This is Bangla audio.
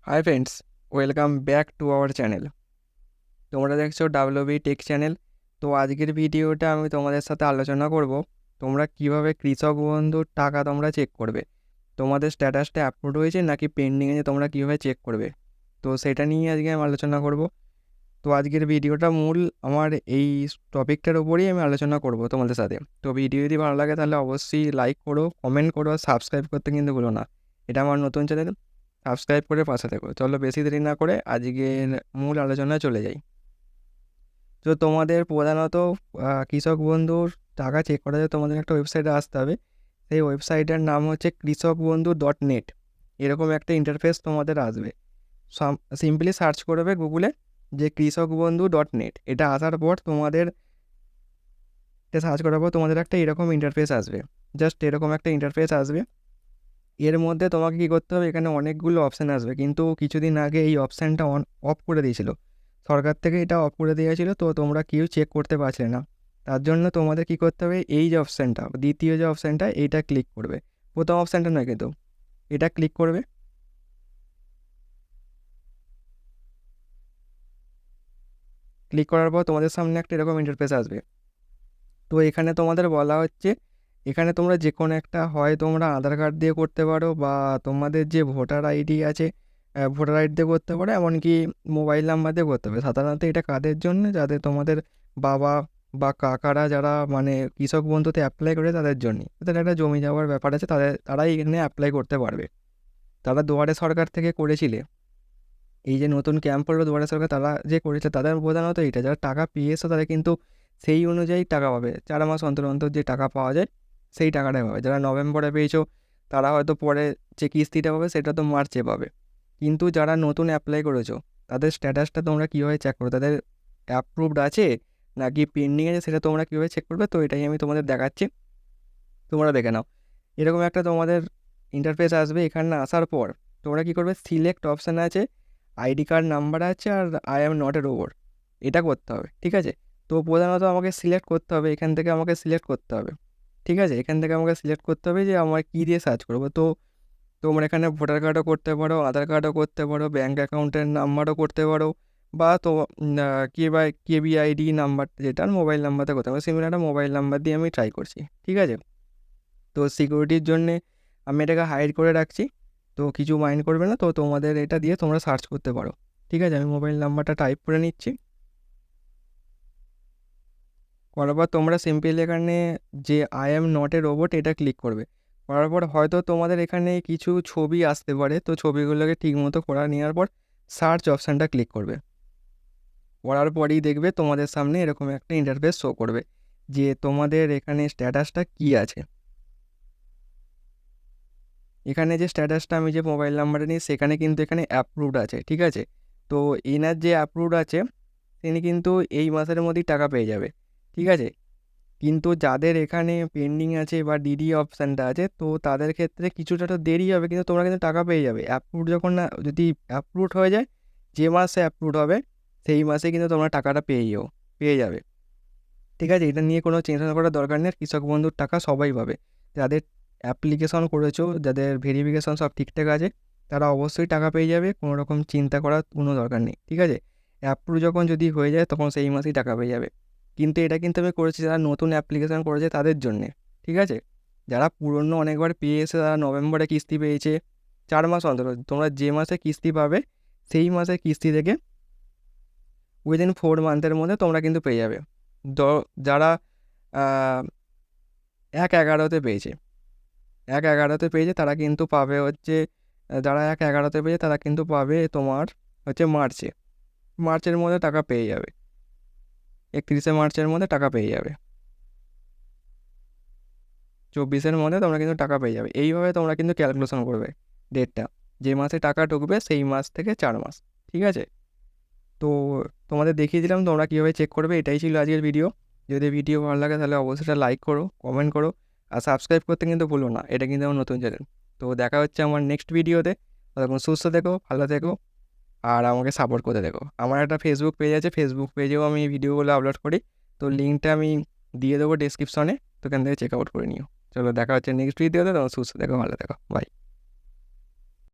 Hi friends, welcome back to our channel. তোমরা দেখছো ডাব্লিউবি টেক চ্যানেল। তো আজকের ভিডিওটা আমি তোমাদের সাথে আলোচনা করব তোমরা কিভাবে কৃষক বন্ধুর টাকা তোমরা চেক করবে। তোমাদের স্ট্যাটাসটা আপলোড হয়েছে নাকি পেন্ডিং আছে, তোমরা কীভাবে চেক করবে, তো সেটা নিয়ে আজকে আমি আলোচনা করব। তো আজকের ভিডিওটা মূল আমার এই টপিকটার উপরেই আমি আলোচনা করব তোমাদের সাথে। তো ভিডিও যদি ভালো লাগে তাহলে অবশ্যই লাইক করো, কমেন্ট করো, আর সাবস্ক্রাইব করতে কিন্তু ভুলো না। এটা আমার নতুন চ্যানেল, সাবস্ক্রাইব করে পাশে থেকো। চলো বেশি দেরি না করে আজকের মূল আলোচনায় চলে যাই। তো তোমাদের প্রধানত কৃষক বন্ধুর টাকা চেক করা যায়, তোমাদের একটা ওয়েবসাইটে আসতে হবে। সেই ওয়েবসাইটের নাম হচ্ছে কৃষকবন্ধু.net। এরকম একটা ইন্টারফেস তোমাদের আসবে। সিম্পলি সার্চ করবে গুগলে যে কৃষকবন্ধু.net। এটা আসার পর তোমাদের সার্চ করার পর তোমাদের একটা এরকম ইন্টারফেস আসবে। জাস্ট এরকম একটা ইন্টারফেস আসবে। এর মধ্যে তোমাকে কী করতে হবে, এখানে অনেকগুলো অপশান আসবে, কিন্তু কিছুদিন আগে এই অপশানটা অফ করে দিয়েছিল সরকার থেকে, এটা অফ করে দিয়েছিল, তো তোমরা কেউ চেক করতে পারছিলে না। তার জন্য তোমাদের কী করতে হবে, এই যে অপশানটা, দ্বিতীয় যে অপশানটা, এইটা ক্লিক করবে। প্রথম অপশানটা নয় কিন্তু, এটা ক্লিক করবে। ক্লিক করার পর তোমাদের সামনে একটা এরকম ইন্টারফেস আসবে। তো এখানে তোমাদের বলা হচ্ছে, এখানে তোমরা যে কোনো একটা, হয় তোমরা আধার কার্ড দিয়ে করতে পারো, বা তোমাদের যে ভোটার আইডি আছে ভোটার আইডি দিয়ে করতে পারো, এমনকি মোবাইল নাম্বার দিয়ে করতে হবে। সাধারণত এটা কাদের জন্য, যাদের তোমাদের বাবা বা কাকারা যারা মানে কৃষক বন্ধুতে অ্যাপ্লাই করে তাদের জন্যই, তাদের একটা জমি যাওয়ার ব্যাপার আছে, তারাই এখানে অ্যাপ্লাই করতে পারবে। তারা দুয়ারে সরকার থেকে করেছিলে, এই যে নতুন ক্যাম্প করলো দুয়ারে সরকার, তারা যে করেছে তাদের প্রধানত এইটা, যারা টাকা পেয়েছে তারা কিন্তু সেই অনুযায়ী টাকা পাবে। 4 মাস অন্তর অন্তর যে টাকা পাওয়া যায় সেই টাকাটাই পাবে। যারা নভেম্বরে পেয়েছো তারা হয়তো পরে যে কিস্তিটা পাবে সেটা তো মার্চে পাবে। কিন্তু যারা নতুন অ্যাপ্লাই করেছো তাদের স্ট্যাটাসটা তোমরা কীভাবে চেক করবে, তাদের অ্যাপ্রুভড আছে নাকি পেন্ডিং আছে, সেটা তোমরা কীভাবে চেক করবে, তো এটাই আমি তোমাদের দেখাচ্ছি। তোমরা দেখে নাও, এরকম একটা তোমাদের ইন্টারফেস আসবে। এখানে আসার পর তোমরা কী করবে, সিলেক্ট অপশান আছে, আইডি কার্ড নাম্বার আছে, আর I am not a robot, এটা করতে হবে। ঠিক আছে, তো প্রধানত আমাকে সিলেক্ট করতে হবে, এখান থেকে আমাকে সিলেক্ট করতে হবে। ঠিক আছে, এখান থেকে আমাকে সিলেক্ট করতে হবে যে আমার কী দিয়ে সার্চ করবো। তো তোমরা এখানে ভোটার কার্ডও করতে পারো, আধার কার্ডও করতে পারো, ব্যাঙ্ক অ্যাকাউন্টের নাম্বারও করতে পারো, বা তো কেবিআইডি নাম্বার যেটা মোবাইল নাম্বারটা করতে পারো। সিমিলার একটা মোবাইল নাম্বার দিয়ে আমি ট্রাই করছি। ঠিক আছে, তো সিকিউরিটির জন্যে আমি এটাকে হাইড করে রাখছি, তো কিছু মাইন্ড করবে না। তো তোমাদের এটা দিয়ে তোমরা সার্চ করতে পারো। ঠিক আছে, আমি মোবাইল নাম্বারটা টাইপ করে নিচ্ছি। করার পর তোমরা সিম্পলি এখানে যে I am not a robot এটা ক্লিক করবে। করার পর হয়তো তোমাদের এখানে কিছু ছবি আসতে পারে, তো ছবিগুলোকে ঠিকমতো করা নেওয়ার পর সার্চ অপশানটা ক্লিক করবে। করার পরেই দেখবে তোমাদের সামনে এরকম একটা ইন্টারফেস শো করবে যে তোমাদের এখানে স্ট্যাটাসটা কী আছে। এখানে যে স্ট্যাটাসটা আমি যে মোবাইল নাম্বারটা নিই সেখানে কিন্তু এখানে অ্যাপ্রুভড আছে। ঠিক আছে, তো এনার যে অ্যাপ্রুভড আছে তিনি কিন্তু এই মাসের মধ্যেই টাকা পেয়ে যাবে। ঠিক আছে, কিন্তু যাদের এখানে পেন্ডিং আছে বা ডিডি অপশানটা আছে, তো তাদের ক্ষেত্রে কিছুটা তো দেরি হবে, কিন্তু তোমরা কিন্তু টাকা পেয়ে যাবে। অ্যাপ্রুভড যখন না, যদি অ্যাপ্রুভড হয়ে যায়, যে মাসে অ্যাপ্রুভড হবে সেই মাসে কিন্তু তোমরা টাকাটা পেয়ে যাবে। ঠিক আছে, এটা নিয়ে কোনো চিন্তা করার দরকার নেই। কৃষক বন্ধুর টাকা সবাই পাবে। যাদের অ্যাপ্লিকেশন করেছো, যাদের ভেরিফিকেশন সব ঠিকঠাক আছে, তারা অবশ্যই টাকা পেয়ে যাবে, কোনো রকম চিন্তা করার কোনো দরকার নেই। ঠিক আছে, অ্যাপ্রুভ যখন যদি হয়ে যায় তখন সেই মাসেই টাকা পেয়ে যাবে। কিন্তু এটা কিন্তু আমি করেছি যারা নতুন অ্যাপ্লিকেশন করেছে তাদের জন্যে। ঠিক আছে, যারা পুরনো অনেকবার পেয়ে এসে, তারা নভেম্বরে কিস্তি পেয়েছে 4 মাস অন্তর, তোমরা যে মাসে কিস্তি পাবে সেই মাসে কিস্তি থেকে উইদিন 4 মান্থের মধ্যে তোমরা কিন্তু পেয়ে যাবে। যারা 1/11-তে পেয়েছে, 1/11-তে পেয়েছে তারা কিন্তু পাবে হচ্ছে, যারা 1/11-তে পেয়েছে তারা কিন্তু পাবে তোমার হচ্ছে মার্চের মধ্যে টাকা পেয়ে যাবে। 31শে মার্চের মধ্যে টাকা পেয়ে যাবে, 24-এর মধ্যে তোমরা কিন্তু টাকা পেয়ে যাবে। এইভাবে তোমরা কিন্তু ক্যালকুলেশন করবে ডেটটা, যে মাসে টাকা ঢুকবে সেই মাস থেকে 4 মাস। ঠিক আছে, তো তোমাদের দেখিয়ে দিলাম তোমরা কীভাবে চেক করবে। এটাই ছিল আজকের ভিডিও। যদি ভিডিও ভালো লাগে তাহলে অবশ্যই একটা লাইক করো, কমেন্ট করো, আর সাবস্ক্রাইব করতে কিন্তু ভুলো না, এটা কিন্তু আমার নতুন চ্যানেল। তো দেখা হচ্ছে আমার নেক্সট ভিডিওতে। ততক্ষণ সুস্থ থেকো, ভালো থেকো, আর আমাকে সাপোর্ট করতে দেখো। আমার একটা ফেসবুক পেজ আছে, ফেসবুক পেজেও আমি ভিডিওগুলো আপলোড করি, তো লিঙ্কটা আমি দিয়ে দেবো ডেসক্রিপশনে, তো ওখান থেকে চেক আউট করে নিও। চলো দেখা হচ্ছে নেক্সট ভিডিওতে। তখন সুস্থ থেকো, ভালো থেকো, বাই।